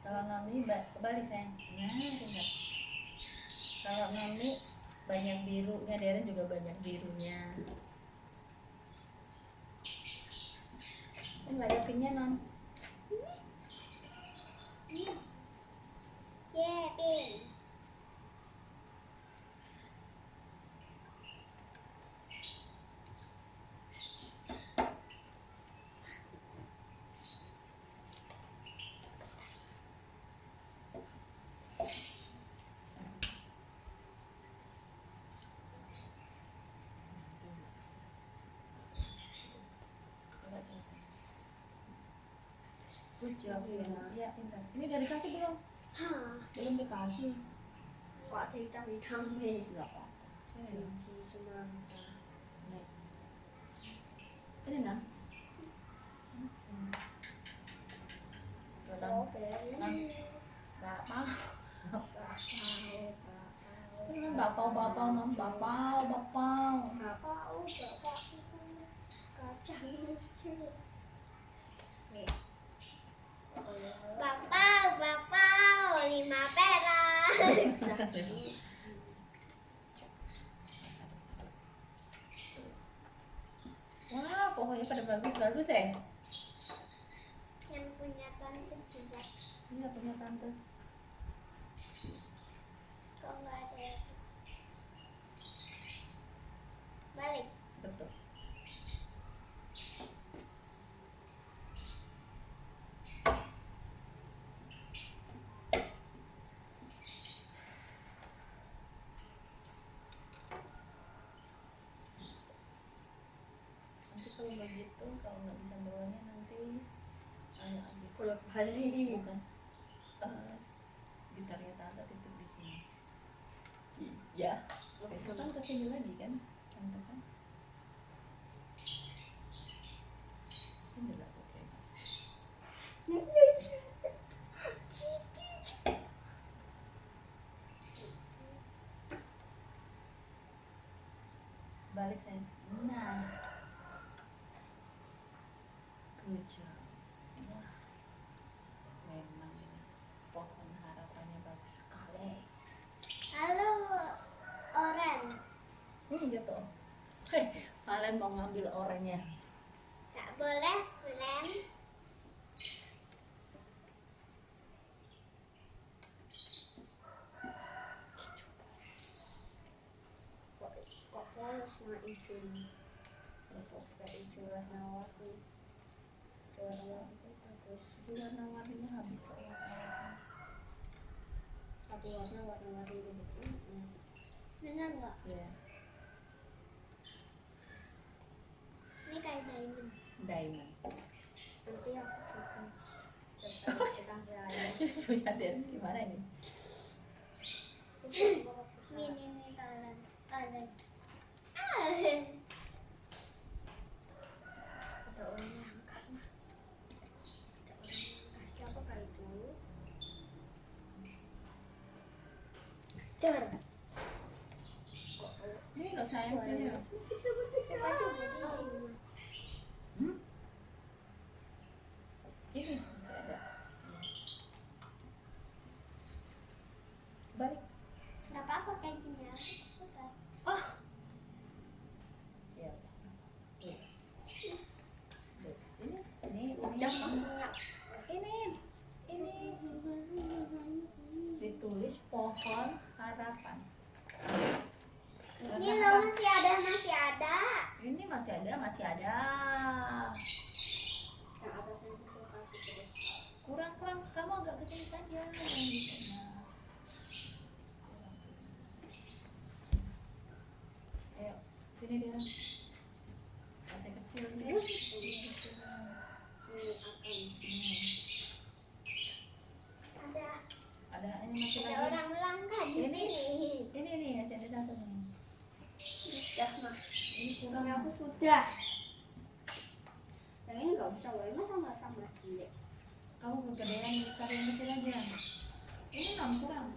S1: Kalau Noni kebalik sayang. Nah, tinggal. Kalau Noni banyak birunya, Deren juga banyak birunya. Ini nggak ada pinnya Non.
S2: Yeay, pink.
S1: Coba selesai. Good job ya, pintar. Ini udah dikasih belum?
S2: Hah,
S1: Belum dikasih.
S2: kok ada hitam-hitam nih?
S1: Enggak apa-apa. Sini.
S2: Benci semangka.
S1: Nih. Ini Nan.
S2: Strawberry.
S1: Nggak mau.
S2: Bakau,
S1: Bapau Non, bapau.
S2: bakau, kacang lucu. Bakau, 5 perak.
S1: Wah, pohonnya pada bagus ya.
S2: Yang punya tante juga.
S1: Iya punya tante.
S2: Kok nggak ada yang balik?
S1: Betul. Nanti kalau begitu, kalau nggak bisa bawanya nanti gitu.
S2: Pulau Bali.
S1: Bukan. Gitarnya tante titip di sini. Iya. Besok kan kesini lagi kan, tante kan. Pasti dilakukan. Balik saya. Nah. Good job. Wah. Memang ini pohon harapannya bagus sekali.
S2: Halo, Oren.
S1: Gitu. Hei, malah kalian mau ngambil oranye?
S2: Tak boleh lem. Kok polos mah itu? Kok itu warna-warni? Warna itu bagus.
S1: Warna-warninya habis.
S2: Satu warna-warni gitu. Benar nggak?
S1: Ya.
S2: Ini kayak diamond.
S1: Diamond.
S2: Nanti aku kasih aja.
S1: Punya Den gimana ini?
S2: Ini kalian. Kalian. Ada orang yang angkat mah. Ada orang yang angkat. Siapa kali dulu? Ter.
S1: Ini loh sayang saya.
S2: Siapa itu berdiri?
S1: Ini masih ada. Balik.
S2: Nggak apa-apa kayak gini.
S1: Oh. Ya. Yes. Ini.
S2: Udah punya.
S1: Ini ditulis pohon harapan.
S2: Ini loh masih ada.
S1: Ini masih ada.
S2: Yang atasnya itu kasih terus.
S1: Kurang kamu agak kesini saja. Nah. Ayo, sini dia. Masih kecil dia. Ada ini masih
S2: Ada
S1: lagi.
S2: orang melangkah di
S1: Ini.
S2: sini.
S1: Ini nih masih ada satu nih.
S2: Sudah mah.
S1: Ini kurang.
S2: Aku sudah. Yang ini nggak bisa loh, masa nggak tambah cilik.
S1: Kamu kegedean cari yang kecil aja. Ini kurang.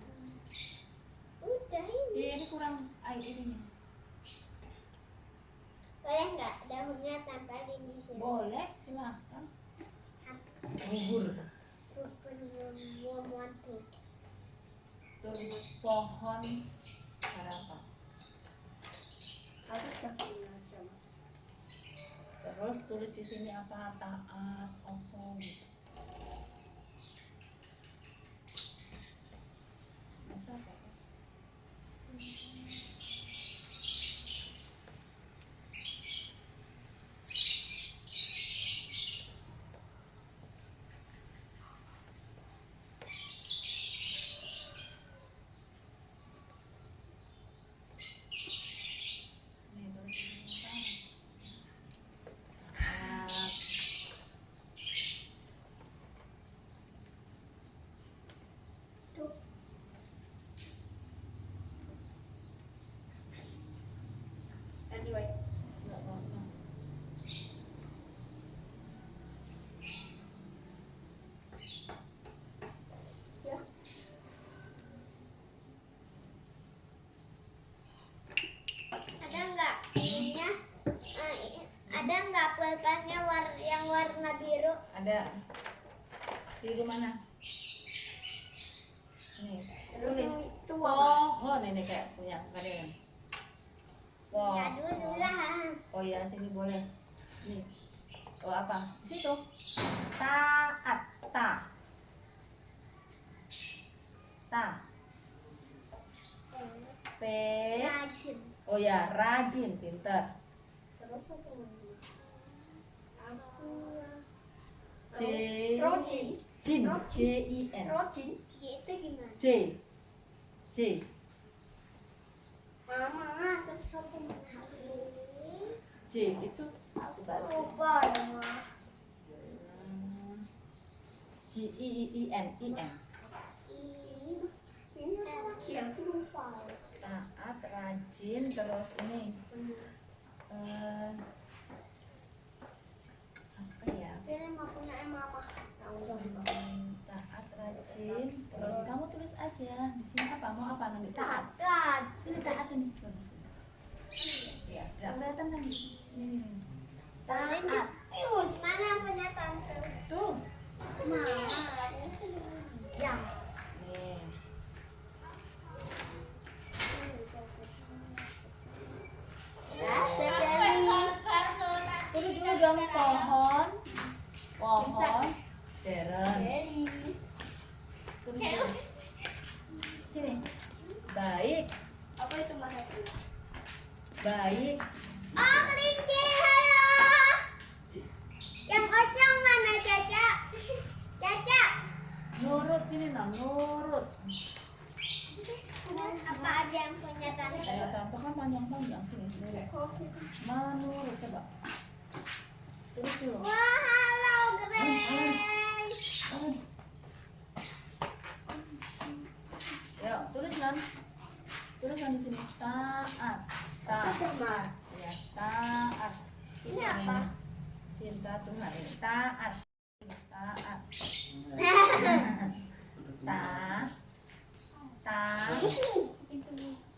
S2: Udah ini.
S1: Iya ini kurang air ininya.
S2: Boleh nggak daunnya tampalin di sini?
S1: Boleh silahkan. Bubur.
S2: Romantis.
S1: Tulis pohon harapan.
S2: Aku sudah punya jam.
S1: Terus tulis di sini apa taat, apa gitu. Masa apa? Nih, tulis di sini apa? Taat.
S2: Tuh. Nanti baik.
S1: Nggak apa-apa.
S2: Ya. Ada nggak ininya? Ada nggak pulpennya yang warna biru?
S1: Ada di mana? Nih, tulis
S2: Tua.
S1: pohon ini kayak punya kalian.
S2: Ya dulu lah.
S1: Oh ya sini boleh. Nih. Oh apa? Di situ. Taat. Ta. P.
S2: Rajin.
S1: Oh ya rajin, pinter.
S2: Terus apa lagi? Aku
S1: J.
S2: Rojin.
S1: Jin. Jin.
S2: Rojin. Itu gimana?
S1: J. J.
S2: Mama, terus apa lagi?
S1: J itu aku baca.
S2: Lupa ya, Ma.
S1: J I N.
S2: Ini aku lupa.
S1: Taat, rajin, terus ini apa ya?
S2: Ini mau punya mama.
S1: Taat, rajin, terus kamu tulis aja di sini apa mau apa nanti taat.
S2: Taat.
S1: Sini taat ini bagus. Ya, tidak kelihatan kan? Ini. Taat.
S2: Ius. Mana yang punya tante?
S1: Tuh.
S2: Mama. Yang.
S1: Nih.
S2: Dari
S1: sini nah, nurut.
S2: Apa aja yang punya tante?
S1: Ayo tante kan panjang-panjang sini. Menurut coba. Terus dulu.
S2: Wah, halo Grace.
S1: Ya, tulisan. Tulisan di sini taat. Taat. Ya, taat.
S2: Ini apa?
S1: Cinta Tuhan ini taat. Taat. Ta. Ta.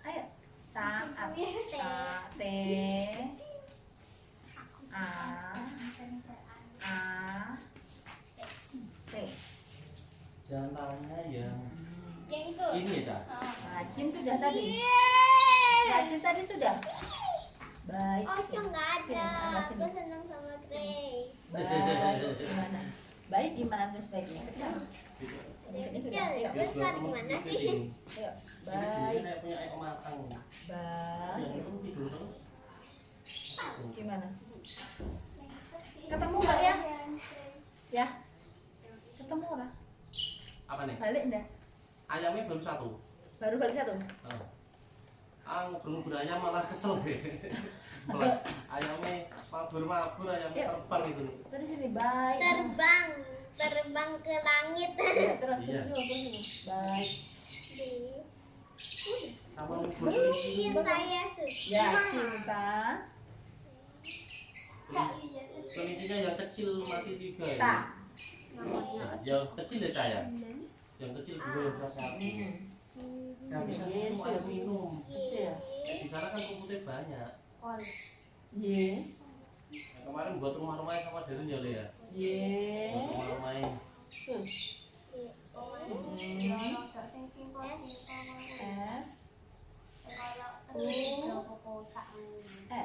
S1: Ayo. Taat. Ta. T. A. A. T.
S3: Jantannya yang
S2: Yang itu.
S3: ini ya, Cak?
S1: Rajin sudah tadi. Rajin tadi sudah. Baik.
S2: Osyo nggak ada.
S1: Sini, Angga, sini.
S2: Aku senang sama Grace.
S1: Baik gimana? Baik gimana terus baiknya? Cepat.
S2: Dari
S1: Ini
S2: kecil
S1: sudah.
S2: ya
S1: Yuk.
S2: besar gimana sih?
S1: Ayo.
S3: Baik.
S1: Baik.
S3: Kayak punya air matang.
S1: Baik.
S3: Yang itu tidur terus.
S1: Gimana? Ketemu nggak ya? Ya. Ketemu lah.
S3: Apa nih?
S1: Balik enggak?
S3: Ayamnya baru satu.
S1: Baru balik satu.
S3: Ngobrol ayam malah kesel deh. Ayamnya mabur-mabur, ayamnya terbang itu.
S1: Terus sini baik.
S2: Terbang ke langit.
S1: Ya, terus
S3: Iya.
S1: terus dulu. Baik.
S3: Sama ngobrol ini.
S2: Cinta Yesus.
S1: Ya, cinta.
S3: Kelincinya yang kecil mati 3 ya.
S1: Ta.
S3: Nah, yang kecil ya saya. Yang kecil 2 yang besar 1. Nah, bisa minum air minum.
S1: Kecil.
S3: Di sana kan rumputnya banyak.
S1: Ye.
S3: Nah, kemarin buat rumah-rumahnya sama Darren ya, Le ya.
S1: Ye.
S3: Buat rumah-rumahnya.
S1: Terus. S. U. S.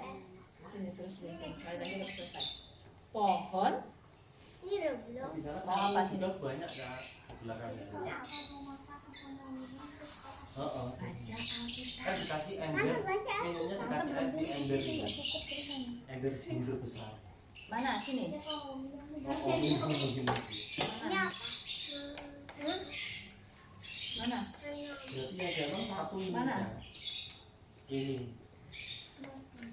S1: Sini terus sini. Balik lagi terus selesai. Pohon.
S2: Ini udah belum.
S3: Di sana
S1: Mau apa sih?
S3: juga banyak ya di belakangnya. Heeh.
S1: Baca Alkitab.
S3: Kan dikasih ember.
S2: Sana baca.
S3: Minumnya dikasih air di ember itu. Ember bundar besar.
S1: Mana? Sini.
S3: Oh, minum begini.
S2: Ini
S1: Mana?
S2: apa?
S1: Mana?
S3: Berarti yang jantan satu ini.
S1: Mana?
S3: Ya. Ini.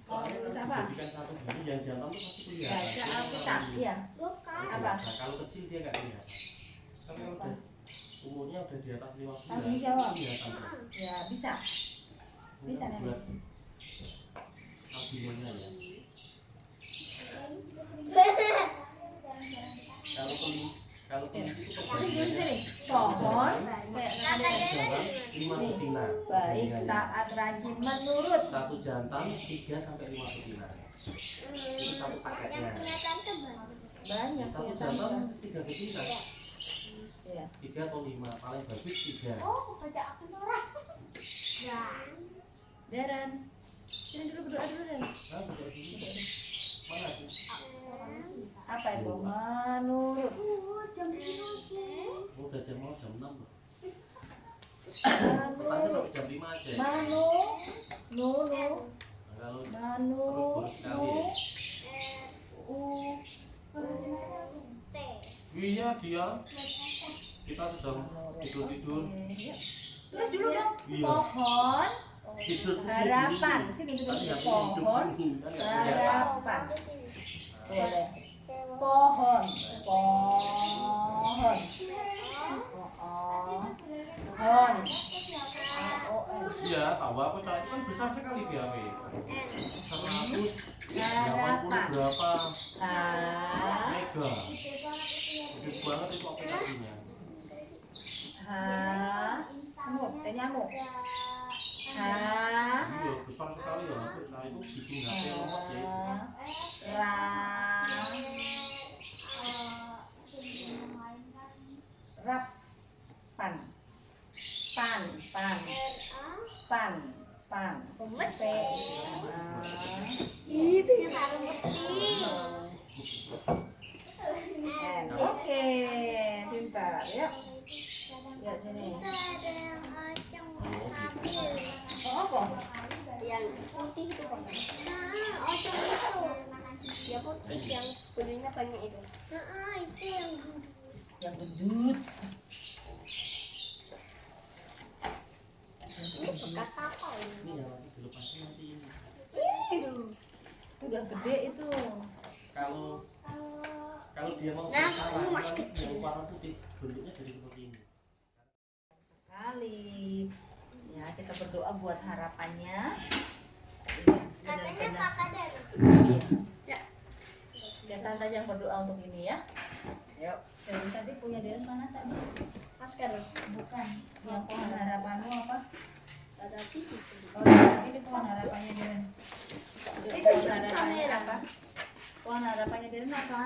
S1: Oh,
S3: Soalnya
S1: terus
S3: kalau
S1: apa?
S3: dijadikan satu gini, yang jantan itu pasti kelihatan.
S1: Baca Alkitab. Iya.
S2: Bukan.
S1: Apa?
S3: Nah, kalau kecil dia nggak kelihatan. Tapi kalau
S1: Apa?
S3: udah umurnya udah di atas 5 bulan.
S1: Tanggung jawab.
S3: Kelihatan.
S1: Ya, bisa. Bisa, Nenek.
S3: Buat albinonya ya. Kalau kelinci itu
S1: Sini, sini,
S3: kebanyakan
S1: sini. Pohon. Kayak
S3: jantan 5 betina.
S1: baik, taat, rajin, menurut.
S3: Satu jantan 3 sampai 5 betina. Itu satu paketnya.
S2: Yang punya tante banyak.
S1: Banyak
S3: Satu
S1: ya,
S3: jantan
S1: Tante.
S3: 3 betina.
S1: Iya.
S3: 3 atau 5, paling bagus 3.
S2: Oh, baca aku Nora. Ya.
S1: Deren. Sini dulu berdoa dulu, Deren.
S3: Nah, tidak gini. Mana sih?
S1: Apa itu? Menurut.
S3: Udah jam 6 loh. Tanya
S1: Menurut.
S3: sampai jam 5 aja.
S1: Manu. Nunu.
S3: Nah, kalau
S1: Manu.
S3: terus boleh sekali ya.
S1: U.
S2: T.
S3: Iya dia. Kita sedang tidur-tidur.
S1: Iya. Terus dulu dong.
S3: Iya.
S1: Pohon.
S3: Tidur
S1: Harapan. Sini dulu. Pohon. Harapan. Boleh. Pohon. Pohon. Pohon. O-N.
S3: Iya, tahu apa Cak? Itu kan besar sekali dia, weh. 180
S1: Harapan.
S3: berapa
S1: H.
S3: mega. Gede banget itu aplikasinya.
S1: H. Semut. Nyamuk. H.
S3: Iya, besar sekali ya. Terus saya itu bikin HP lemot ya.
S1: Ra. Rap. Pan. Pan. Pan. Pan. Pan.
S2: Gemes.
S1: P.
S2: Itu yang harus putih.
S1: N. Oke, pintar. Yuk. Yuk sini.
S2: Itu ada yang ocong hamil.
S1: Oh, apa?
S2: Yang putih itu kan? Nah, ocong itu. Ya putih yang bulunya banyak itu. Itu yang
S1: yang gendut.
S2: Ini bekas apa ini?
S3: Ini yang nanti dilepasin nanti ini.
S1: Udah gede itu.
S3: Kalau dia mau
S2: Nah,
S3: salah,
S2: ini masih
S3: yang
S2: kecil.
S3: warna putih bentuknya jadi seperti ini.
S1: Sekali. Ya, kita berdoa buat harapannya.
S2: Katanya kakak dari.
S1: Iya.
S2: Ya.
S1: Biar tante yang berdoa untuk ini ya. Yuk. Dari tadi punya Deren mana tadi?
S2: Masker.
S1: Bukan. Yang pohon harapanmu apa?
S2: Ada TV.
S1: Oh, ini pohon harapannya Deren.
S2: Itu
S1: Pohon
S2: juga
S1: harapannya
S2: kamera.
S1: apa? Pohon harapannya Deren apa?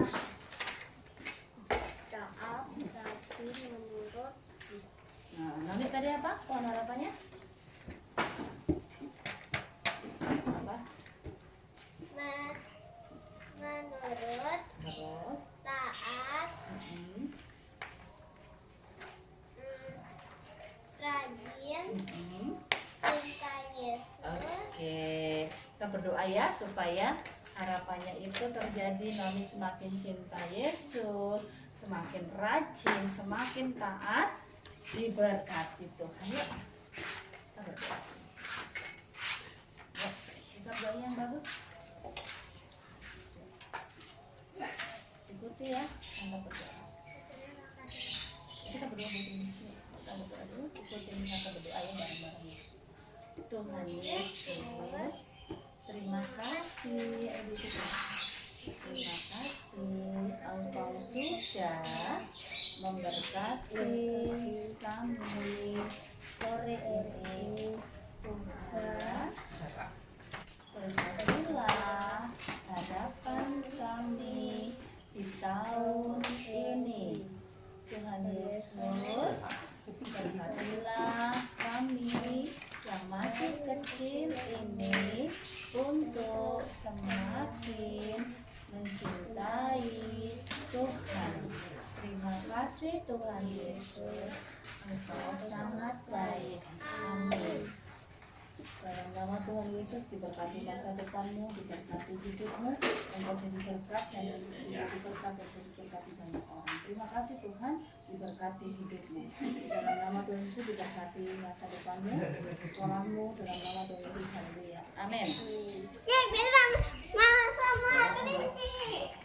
S2: Taat, rajin, menurut.
S1: Nah, Noni tadi apa? Pohon harapannya? Apa?
S2: Menurut,
S1: Terus?
S2: taat,
S1: Mm-mm.
S2: rajin,
S1: Mm-mm.
S2: cinta Yesus.
S1: Oke, kita berdoa ya supaya harapannya itu terjadi. Noni semakin cinta Yesus, semakin rajin, semakin taat, diberkati Tuhan. Yuk, kita berdoa. Yuk, kita berdoa yang bagus. Ikuti ya, kita berdoa. Kita berdoa buat ini. Kita berdoa dulu, ikutin kata berdoa ya bareng-bareng. Tuhan Yesus, terima kasih. Terima kasih Engkau sudah memberkati kami sore ini. Tuhan, berkatilah harapan kami di tahun ini. Tuhan Yesus, berkatilah kami yang masih kecil ini untuk semakin mencintai Tuhan. Terima kasih Tuhan Yesus, Engkau sangat baik. Amin. Dalam nama Tuhan Yesus, diberkati masa depanmu, diberkati hidupmu, engkau jadi berkat dan jadi berkat dan jadi berkati banyak orang. Terima kasih Tuhan, diberkati hidupmu. Dalam nama Tuhan Yesus, diberkati masa depanmu, sekolahmu, dalam nama Tuhan Yesus, haleluya. Amin.
S2: Ya, biar sama Rizky.